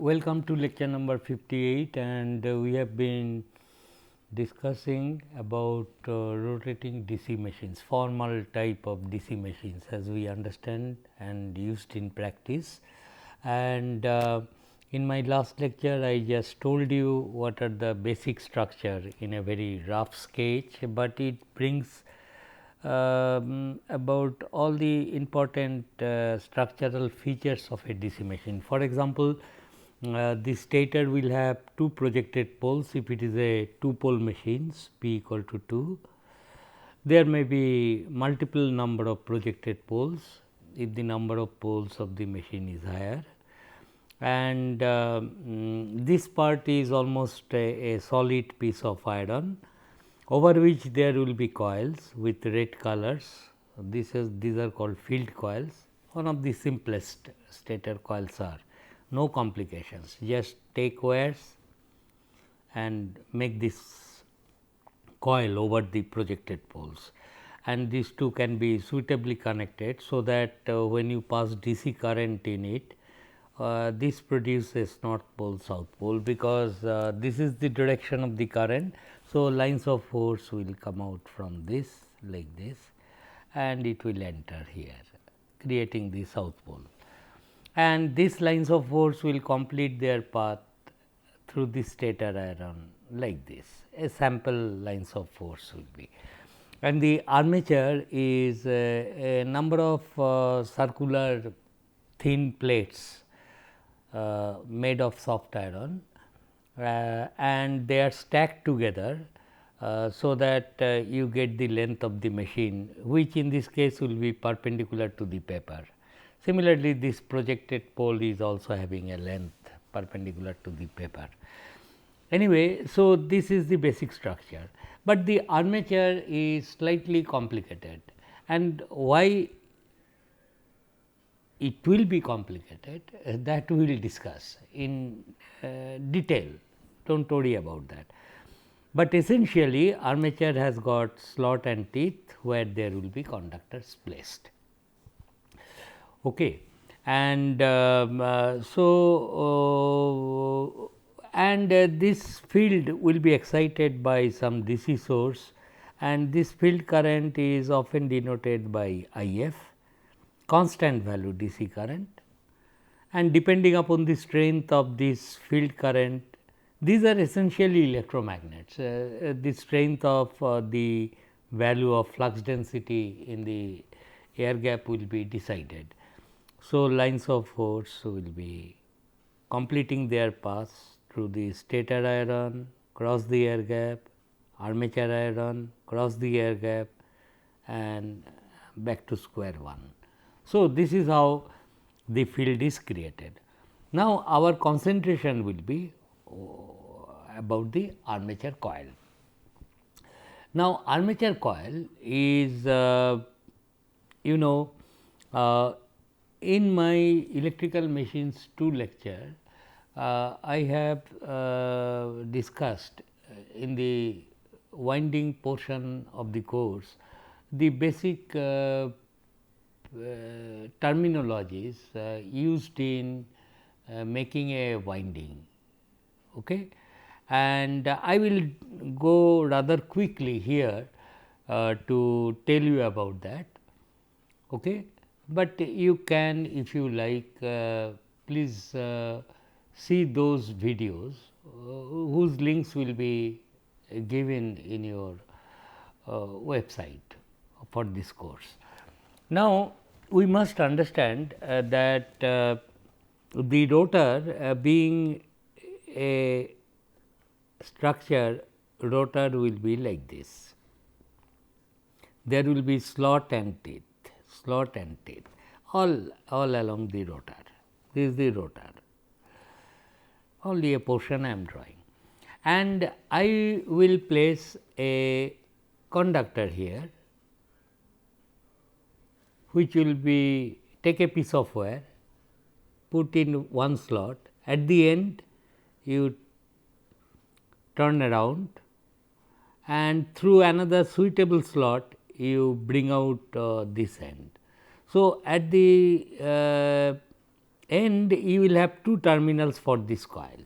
Welcome to lecture number 58, and we have been discussing about rotating DC machines, formal type of DC machines as we understand and used in practice. And in my last lecture I just told you what are the basic structure in a very rough sketch, but it brings about all the important structural features of a DC machine. For example, the stator will have two projected poles if it is a two pole machines P equal to 2. There may be multiple number of projected poles if the number of poles of the machine is higher, and this part is almost a solid piece of iron over which there will be coils with red colors. These are called field coils. One of the simplest stator coils are no complications, just take wires and make this coil over the projected poles, and these two can be suitably connected so that when you pass DC current in it, this produces north pole south pole, because this is the direction of the current. So, lines of force will come out from this like this and it will enter here, creating the south pole, and these lines of force will complete their path through the stator iron like this. A sample lines of force will be, and the armature is a number of circular thin plates made of soft iron, and they are stacked together so that you get the length of the machine, which in this case will be perpendicular to the paper. Similarly, this projected pole is also having a length perpendicular to the paper. Anyway, so this is the basic structure, but the armature is slightly complicated, and why it will be complicated, that we will discuss in detail, do not worry about that. But essentially armature has got slot and teeth where there will be conductors placed. Okay. And this field will be excited by some DC source, and this field current is often denoted by IF, constant value DC current, and depending upon the strength of this field current, these are essentially electromagnets. The strength of the value of flux density in the air gap will be decided. So, lines of force will be completing their paths through the stator iron, cross the air gap, armature iron, cross the air gap, and back to square one. So, this is how the field is created. Now, our concentration will be about the armature coil. Now, armature coil is in my electrical machines 2 lecture, I have discussed in the winding portion of the course the basic terminologies used in making a winding. Okay. And I will go rather quickly here to tell you about that. Okay. But you can, if you like, please see those videos whose links will be given in your website for this course. Now, we must understand that the rotor being a structure, rotor will be like this. There will be slot and teeth, all along the rotor. This is the rotor, only a portion I am drawing, and I will place a conductor here, which will be take a piece of wire, put in one slot, at the end you turn around, and through another suitable slot you bring out this end. So, at the and you will have two terminals for this coil.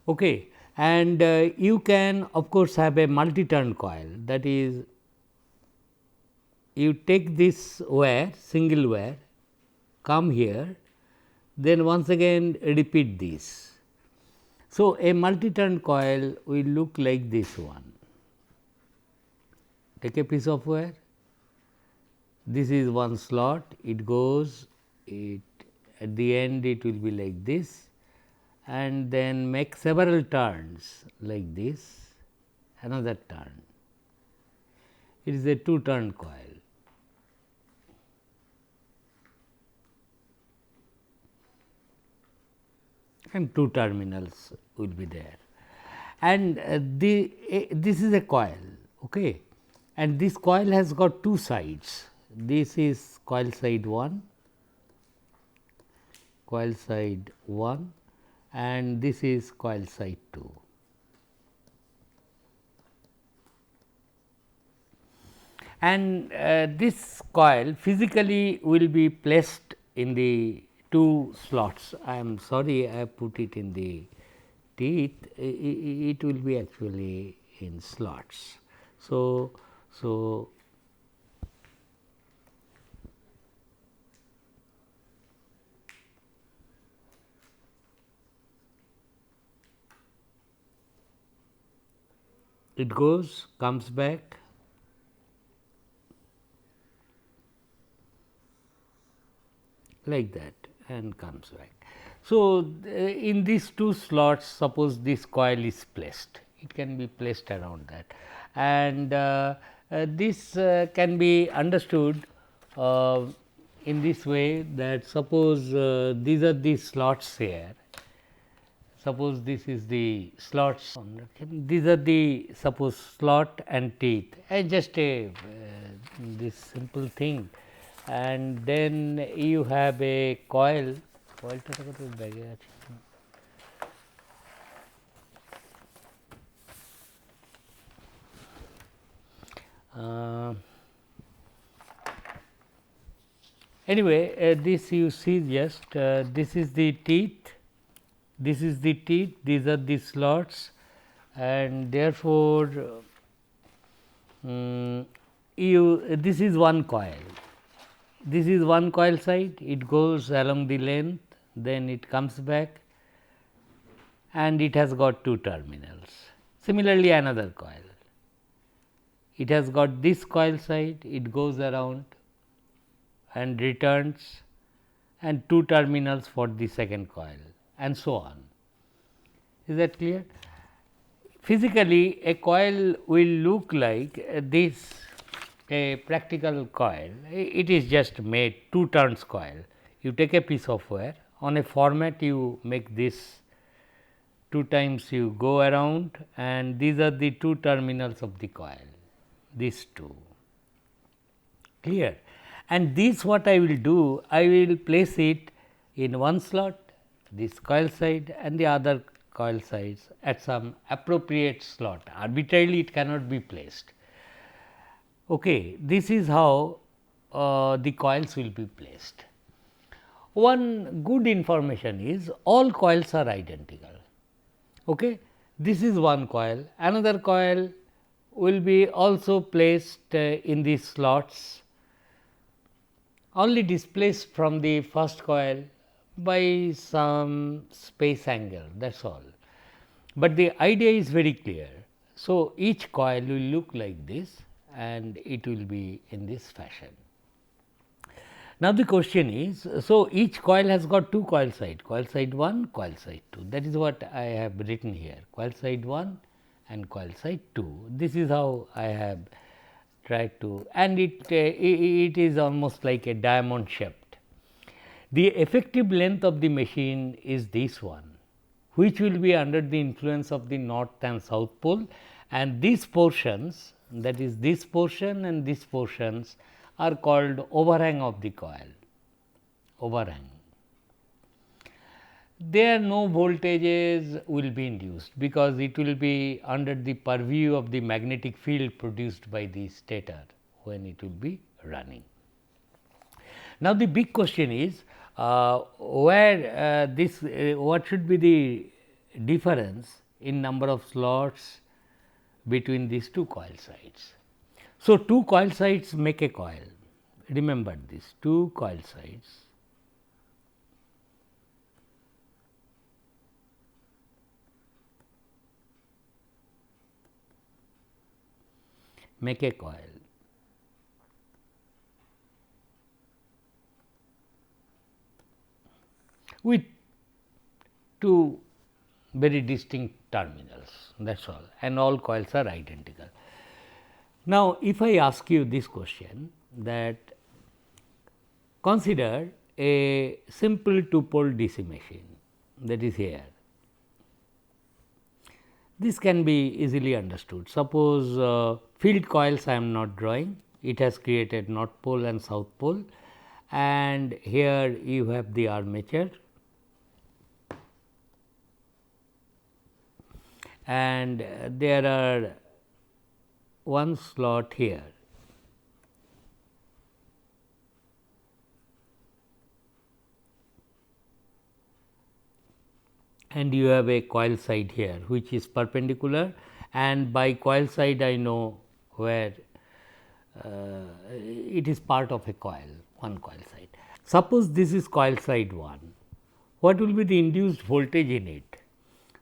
Okay. And you can of course have a multi-turn coil, that is, you take this wire, single wire, come here, then once again repeat this. So, a multi-turn coil will look like this one. Take a piece of wire, this is one slot, it goes, it at the end it will be like this, and then make several turns like this, another turn. It is a two-turn coil. And two terminals will be there, and this is a coil, okay, and this coil has got two sides. This is coil side 1, coil side 1, and this is coil side 2. And this coil physically will be placed in the two slots. I am sorry, I have put it in the teeth, it will be actually in slots. So, it goes, comes back, like that and comes back. So, in these two slots, suppose this coil is placed, it can be placed around that, and this can be understood in this way, that suppose these are the slots here. Suppose this is the slots, these are the suppose slot and teeth, and just a this simple thing, and then you have a coil. Anyway, this you see, just this is the teeth, this is the teeth, these are the slots, and therefore, this is one coil. This is one coil side, it goes along the length, then it comes back, and it has got two terminals. Similarly, another coil, it has got this coil side, it goes around and returns, and two terminals for the second coil, and so on. Is that clear? Physically, a coil will look like this, a practical coil. It is just made two turns coil. You take a piece of wire, on a format you make this, two times you go around, and these are the two terminals of the coil, these two, clear. And this what I will do, I will place it in one slot, this coil side, and the other coil sides at some appropriate slot. Arbitrarily it cannot be placed. Okay, this is how the coils will be placed. One good information is all coils are identical. Okay. This is one coil, another coil will be also placed in these slots, only displaced from the first coil by some space angle, that is all. But the idea is very clear. So, each coil will look like this, and it will be in this fashion. Now, the question is, so each coil has got two coil side 1, coil side 2, that is what I have written here, coil side 1 and coil side 2. This is how I have tried to, and it is almost like a diamond shaped. The effective length of the machine is this one, which will be under the influence of the north and south pole, and these portions, that is this portion and these portions, are called overhang of the coil, overhang. There no voltages will be induced, because it will be under the purview of the magnetic field produced by the stator when it will be running. Now, the big question is, where this what should be the difference in number of slots between these two coil sides. So, two coil sides make a coil, remember this, two coil sides make a coil. With two very distinct terminals, that is all, and all coils are identical. Now, if I ask you this question, that consider a simple two pole DC machine, that is here. This can be easily understood. Suppose field coils I am not drawing, it has created north pole and south pole, and here you have the armature, and there are one slot here. And you have a coil side here which is perpendicular, and by coil side I know where it is part of a coil, one coil side. Suppose this is coil side 1, what will be the induced voltage in it?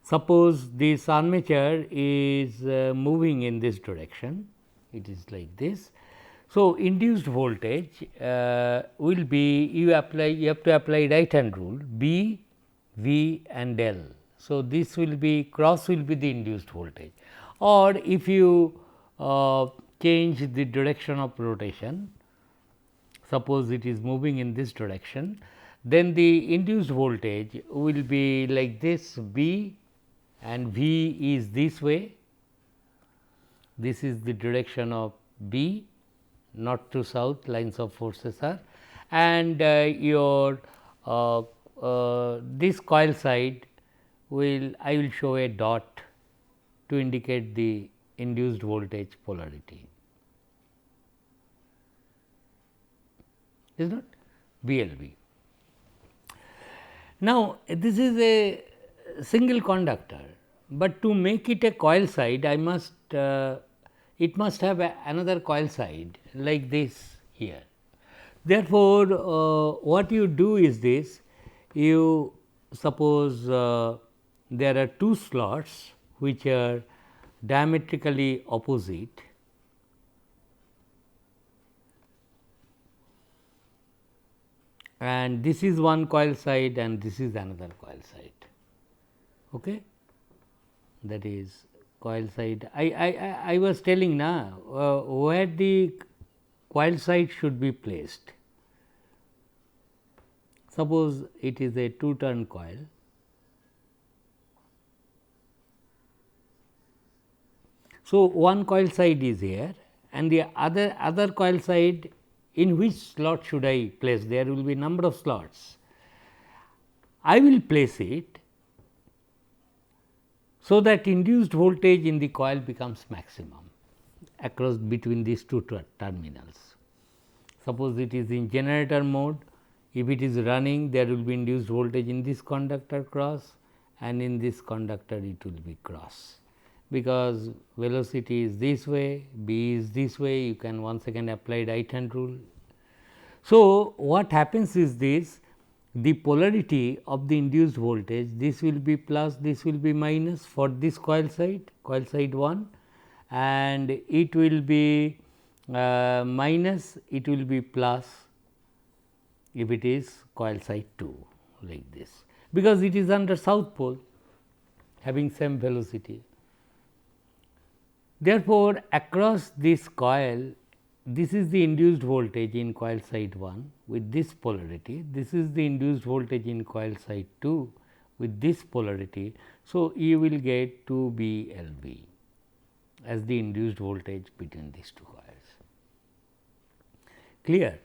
Suppose this armature is moving in this direction, it is like this. So, induced voltage will be, you have to apply right hand rule, B, V and L. So, this will be, cross will be the induced voltage, or if you change the direction of rotation, suppose it is moving in this direction, then the induced voltage will be like this, B, and V is this way, this is the direction of B, north to south lines of forces are, and your this coil side will, I will show a dot to indicate the induced voltage polarity, is not BLV. Now, this is a single conductor, but to make it a coil side I must it must have another coil side like this here. Therefore, what you do is this, you suppose there are two slots which are diametrically opposite, and this is one coil side and this is another coil side. Okay? That is coil side. I was telling now where the coil side should be placed. Suppose it is a two turn coil, so one coil side is here and the other coil side, in which slot should I place? There will be number of slots. I will place it so that induced voltage in the coil becomes maximum across between these two terminals. Suppose it is in generator mode, if it is running, there will be induced voltage in this conductor cross and in this conductor it will be cross, because velocity is this way, B is this way, you can once again apply right hand rule. So, what happens is this, the polarity of the induced voltage, this will be plus, this will be minus for this coil side 1, and it will be minus, it will be plus if it is coil side 2 like this, because it is under south pole having same velocity. Therefore, across this coil, this is the induced voltage in coil side 1 with this polarity, this is the induced voltage in coil side 2 with this polarity. So, you will get 2 BLV as the induced voltage between these two coils. Clear?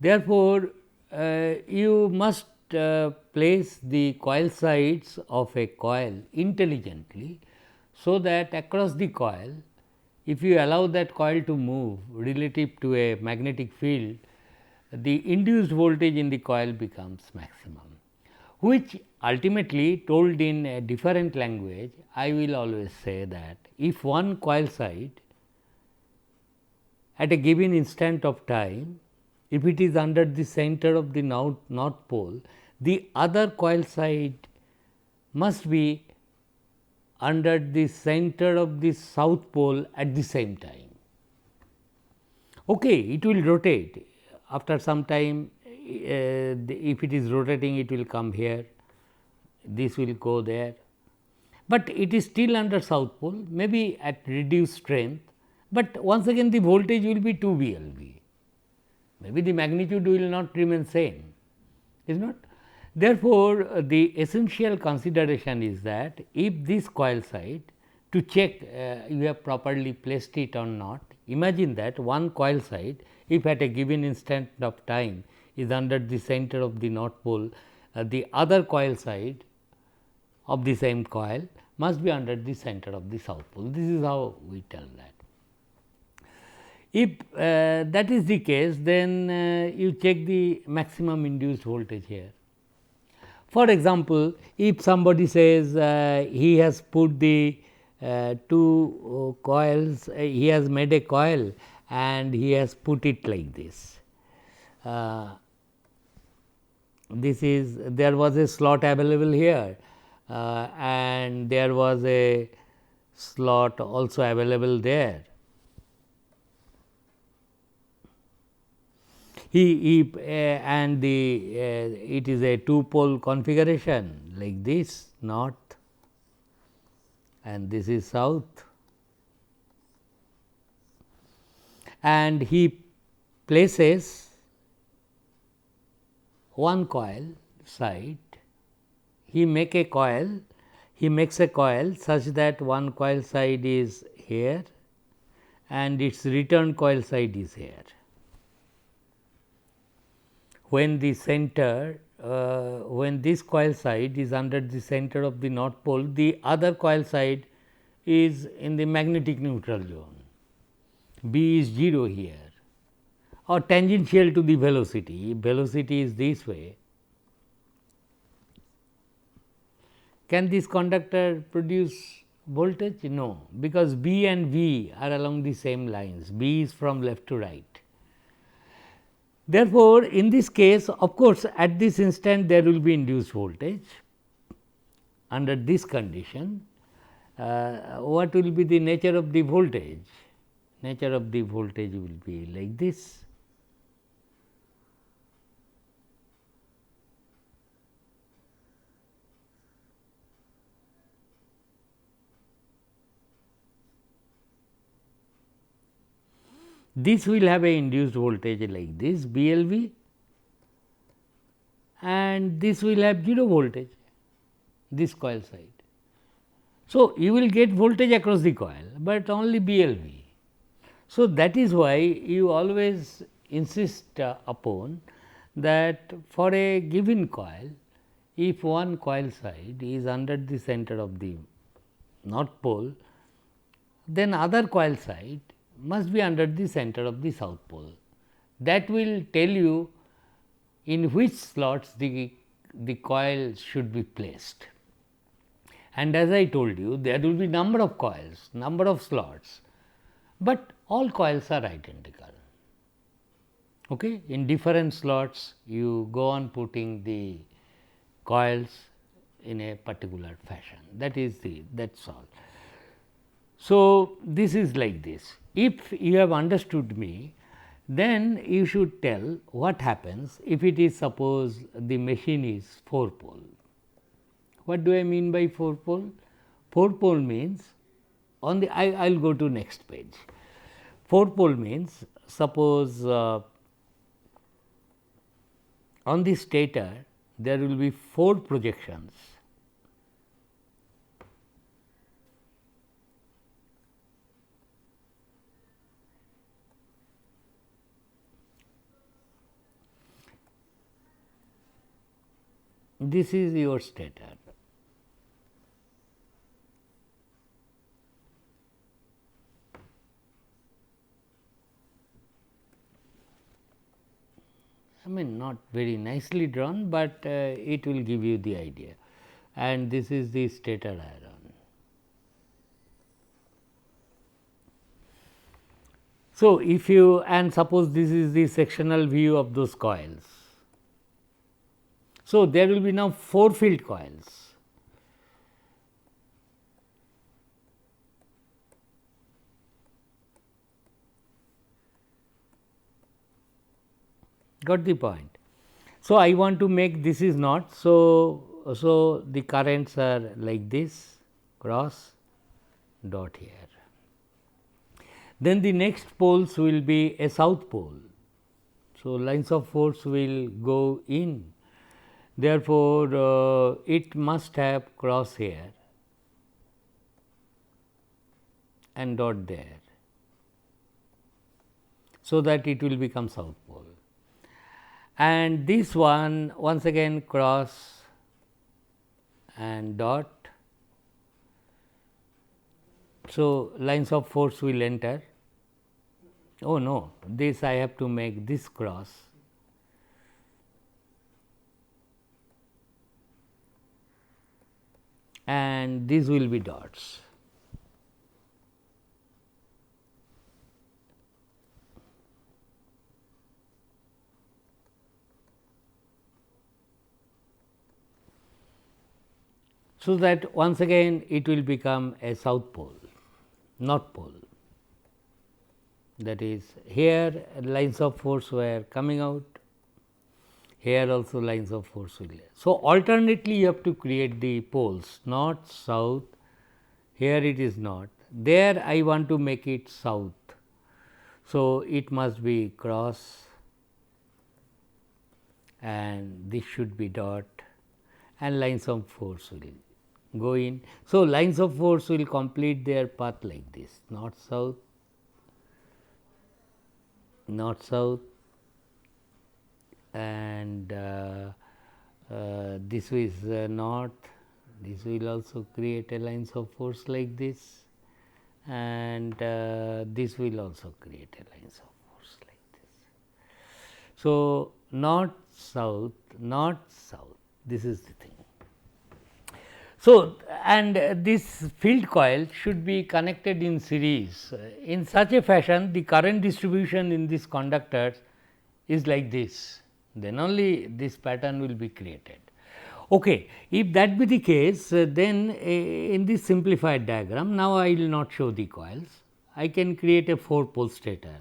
Therefore, you must place the coil sides of a coil intelligently, so that across the coil, if you allow that coil to move relative to a magnetic field, the induced voltage in the coil becomes maximum, which ultimately told in a different language. I will always say that if one coil side at a given instant of time, if it is under the center of the north pole, the other coil side must be under the center of the south pole at the same time. Okay, it will rotate after some time. If it is rotating, it will come here, this will go there, but it is still under south pole, maybe at reduced strength, but once again the voltage will be 2 VLV, maybe the magnitude will not remain same, is not. Therefore, the essential consideration is that if this coil side, to check you have properly placed it or not, imagine that one coil side, if at a given instant of time is under the center of the north pole, the other coil side of the same coil must be under the center of the south pole. This is how we tell that. If that is the case, then you check the maximum induced voltage here. For example, if somebody says he has put the two coils, he has made a coil and he has put it like this. This is, there was a slot available here and there was a slot also available there. And it is a two pole configuration like this, north and this is south, and he places one coil side, he makes a coil such that one coil side is here and its return coil side is here. When the center, when this coil side is under the center of the north pole, the other coil side is in the magnetic neutral zone, B is 0 here or tangential to the velocity. If velocity is this way, can this conductor produce voltage? No, because B and V are along the same lines, B is from left to right. Therefore, in this case, of course, at this instant there will be induced voltage. Under this condition, what will be the nature of the voltage? Nature of the voltage will be like this. This will have a induced voltage like this BLV, and this will have 0 voltage, this coil side. So, you will get voltage across the coil, but only BLV. So, that is why you always insist upon that for a given coil, if one coil side is under the center of the north pole, then other coil side must be under the center of the south pole. That will tell you in which slots the coil should be placed. And as I told you, there will be number of coils, number of slots, but all coils are identical. Okay? In different slots, you go on putting the coils in a particular fashion. That is that's all. So, this is like this. If you have understood me, then you should tell what happens if it is, suppose the machine is 4 pole. What do I mean by 4 pole? 4 pole means on the, I will go to next page. 4 pole means, suppose on the stator there will be 4 projections. This is your stator. I mean not very nicely drawn, but it will give you the idea, and this is the stator iron. So, if you and suppose this is the sectional view of those coils. So, there will be now 4 field coils. Got the point. So, I want to make this is not. So, the currents are like this, cross dot here. Then the next poles will be a south pole. So, lines of force will go in, therefore, it must have cross here and dot there. So, that it will become south pole, and this one once again cross and dot. So, lines of force will enter. Oh no, this I have to make this cross, and these will be dots. So, that once again it will become a south pole, north pole. That is, here lines of force were coming out, here also lines of force will. So, alternately you have to create the poles, north, south, here it is north, there I want to make it south. So, it must be cross and this should be dot and lines of force will go in. So, lines of force will complete their path like this, north, south, north, south, and this is north, this will also create a lines of force like this, and this will also create a lines of force like this. So, north, south, this is the thing. So, and this field coil should be connected in series in such a fashion the current distribution in these conductors is like this, then only this pattern will be created. Okay. If that be the case, then in this simplified diagram, now I will not show the coils, I can create a 4 pole stator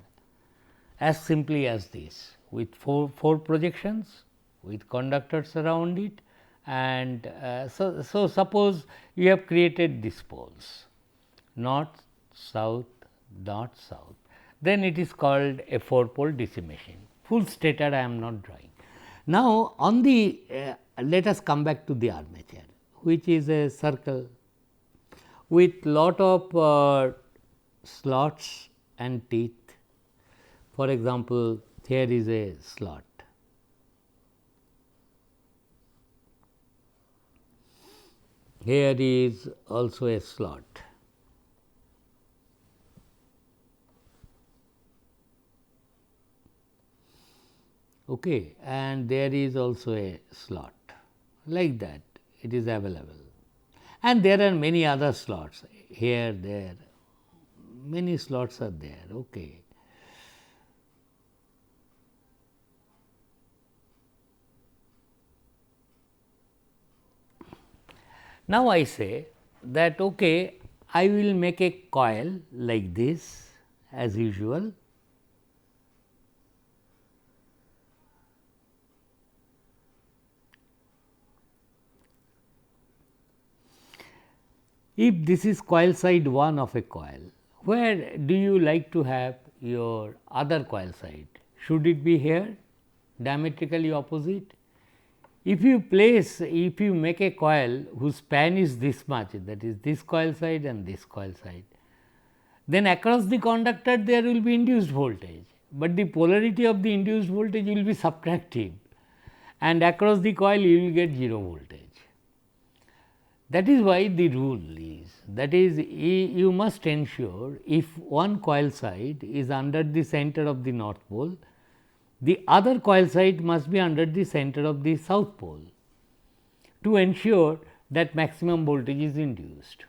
as simply as this with 4 projections with conductors around it, and so suppose you have created these poles north, south, north, south, then it is called a 4 pole DC machine. Full stator I am not drawing. Now, on the let us come back to the armature, which is a circle with lot of slots and teeth. For example, here is a slot. Here is also a slot. Okay, and there is also a slot, like that it is available, and there are many other slots here, there, many slots are there. Okay. Now, I say that okay, I will make a coil like this as usual. If this is coil side 1 of a coil, where do you like to have your other coil side? Should it be here, diametrically opposite? If you make a coil whose span is this much, that is this coil side and this coil side, then across the conductor there will be induced voltage, but the polarity of the induced voltage will be subtractive, and across the coil you will get 0 voltage. That is why the rule is, that is, you must ensure if one coil side is under the center of the north pole, the other coil side must be under the center of the south pole to ensure that maximum voltage is induced.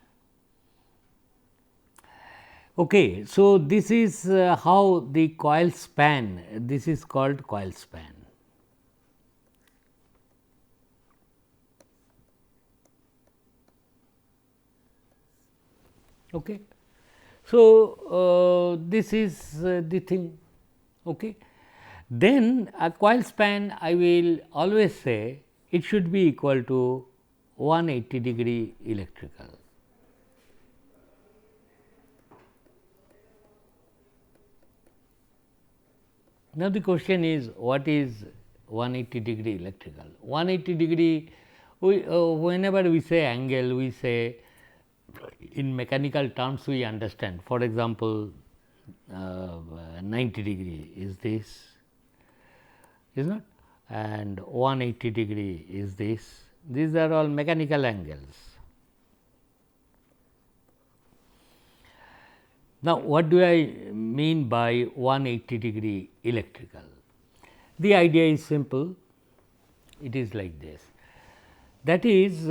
Okay, so this is how the coil span, this is called coil span. Okay. So, this is the thing. Okay. Then a coil span, I will always say it should be equal to 180-degree electrical. Now, the question is what is 180-degree electrical? 180-degree, whenever we say angle, we say in mechanical terms we understand. For example, 90-degree is this, is not, and 180-degree is this. These are all mechanical angles. Now, what do I mean by 180-degree electrical? The idea is simple, it is like this. That is,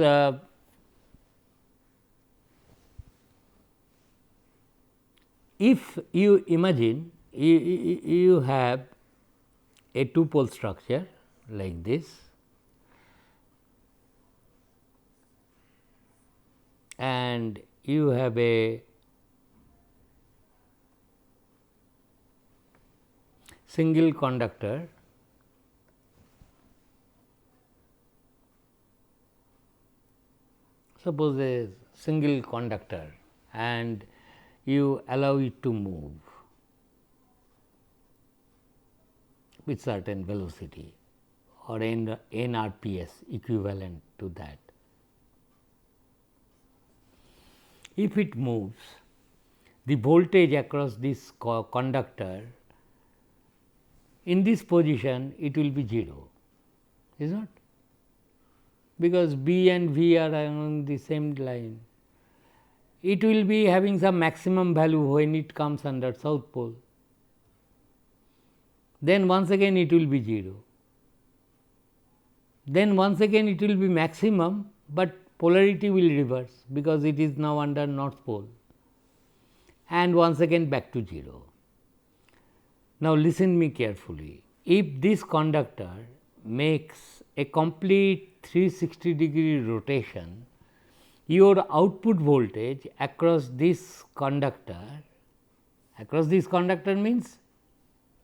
if you imagine you have a two pole structure like this, and you have a single conductor suppose a single conductor and you allow it to move with certain velocity or n RPS equivalent to that. If it moves, the voltage across this conductor in this position it will be 0, is not, because B and V are along the same line. It will be having some maximum value when it comes under south pole, then once again it will be 0, then once again it will be maximum, but polarity will reverse because it is now under north pole, and once again back to 0. Now, listen me carefully. If this conductor makes a complete 360-degree rotation, your output voltage across this conductor means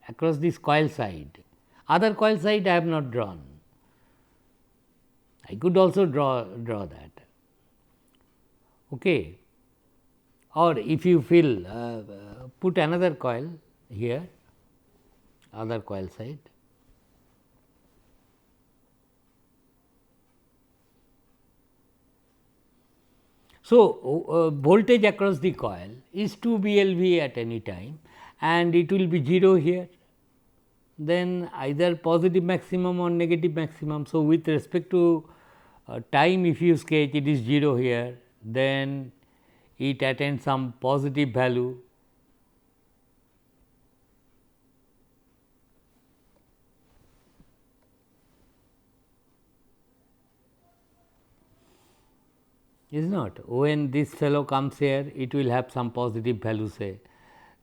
across this coil side, other coil side I have not drawn, I could also draw that. Okay. Or if you feel put another coil here, other coil side. So, voltage across the coil is 2 BLV at any time and it will be 0 here, then either positive maximum or negative maximum. So, with respect to time, if you sketch it is 0 here, then it attains some positive value. Is not, when this fellow comes here it will have some positive value, say,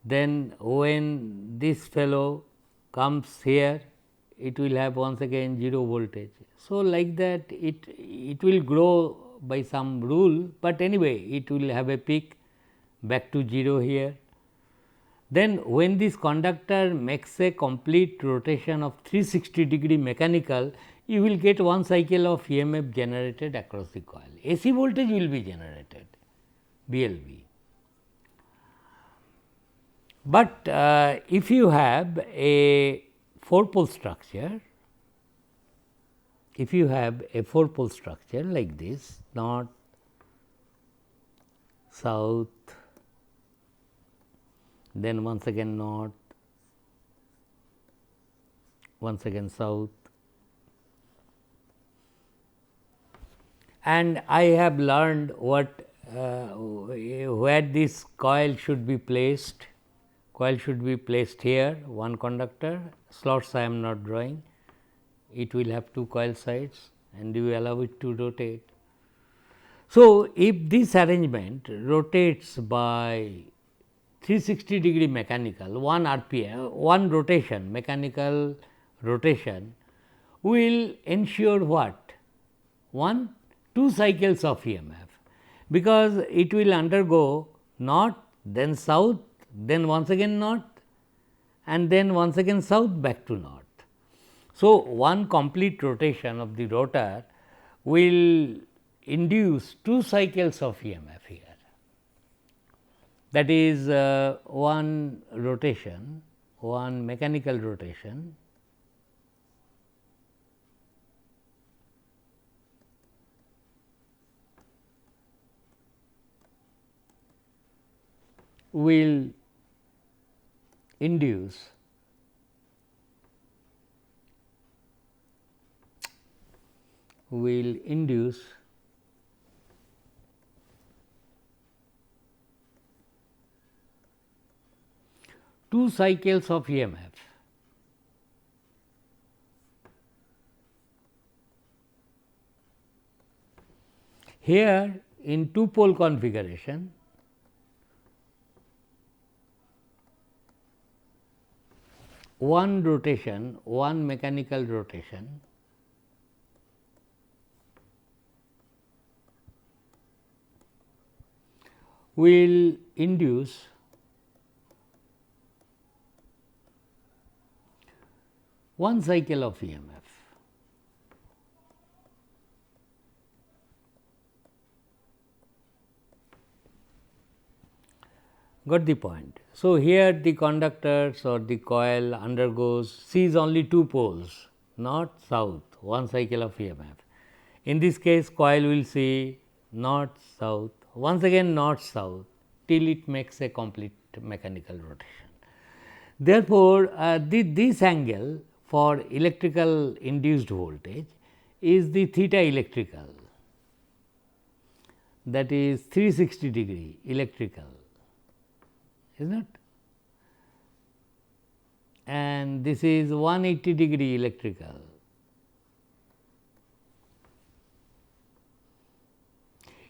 then when this fellow comes here it will have once again 0 voltage. So, like that it will grow by some rule, but anyway it will have a peak back to 0 here. Then when this conductor makes a complete rotation of 360-degree mechanical, you will get one cycle of EMF generated across the coil. AC voltage will be generated, BLV. But if you have a 4-pole structure, if you have a 4-pole structure like this, north, south, then once again north, once again south, and I have learned what where this coil should be placed, coil should be placed here, one conductor, slots I am not drawing, it will have two coil sides and you allow it to rotate. So, if this arrangement rotates by 360-degree mechanical, 1 RPM, 1 rotation, mechanical rotation will ensure what? 2 cycles of EMF, because it will undergo north, then south, then once again north and then once again south back to north. So, one complete rotation of the rotor will induce 2 cycles of EMF here. That is one rotation, one mechanical rotation will induce two cycles of EMF. Here in two pole configuration, one rotation, one mechanical rotation will induce one cycle of EMF. Got the point. So, here the conductors or the coil sees only two poles, north south, one cycle of EMF. In this case, coil will see north south, once again north south, till it makes a complete mechanical rotation. Therefore, this angle for electrical induced voltage is the theta electrical, that is 360-degree electrical, is not, and this is 180-degree electrical.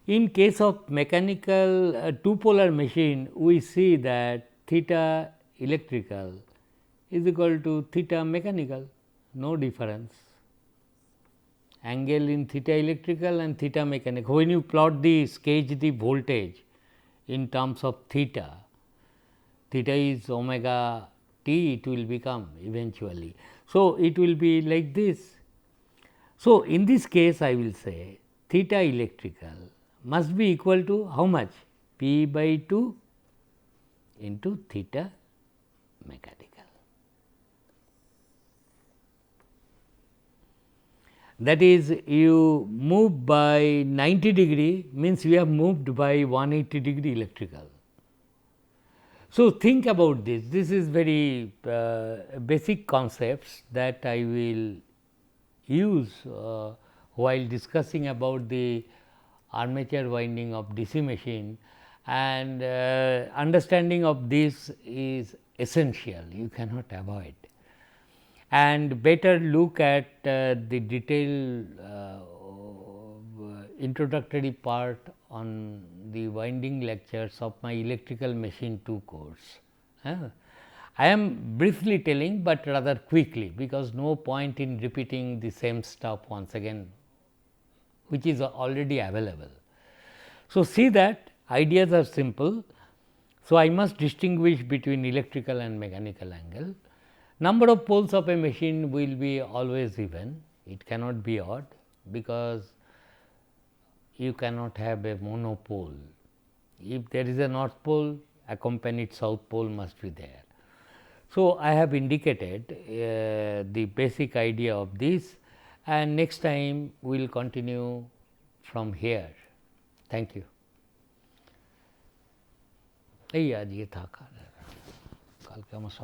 In case of mechanical two polar machine, we see that theta electrical is equal to theta mechanical, no difference. Angle in theta electrical and theta mechanical. When you plot sketch the voltage in terms of theta, theta is omega t, it will become eventually. So, it will be like this. So, in this case I will say theta electrical must be equal to how much? P by 2 into theta mechanical. That is, you move by 90-degree means you have moved by 180-degree electrical. So, think about this. This is very basic concepts that I will use while discussing about the armature winding of DC machine, and understanding of this is essential, you cannot avoid, and better look at the detailed introductory part on the winding lectures of my electrical machine 2 course. I am briefly telling, but rather quickly, because no point in repeating the same stuff once again, which is already available. So, see that ideas are simple. So, I must distinguish between electrical and mechanical angle. Number of poles of a machine will be always even, it cannot be odd, because you cannot have a monopole. If there is a north pole, accompanied south pole must be there. So, I have indicated the basic idea of this, and next time we will continue from here. Thank you. এই আজকে থাকা কালকে আমার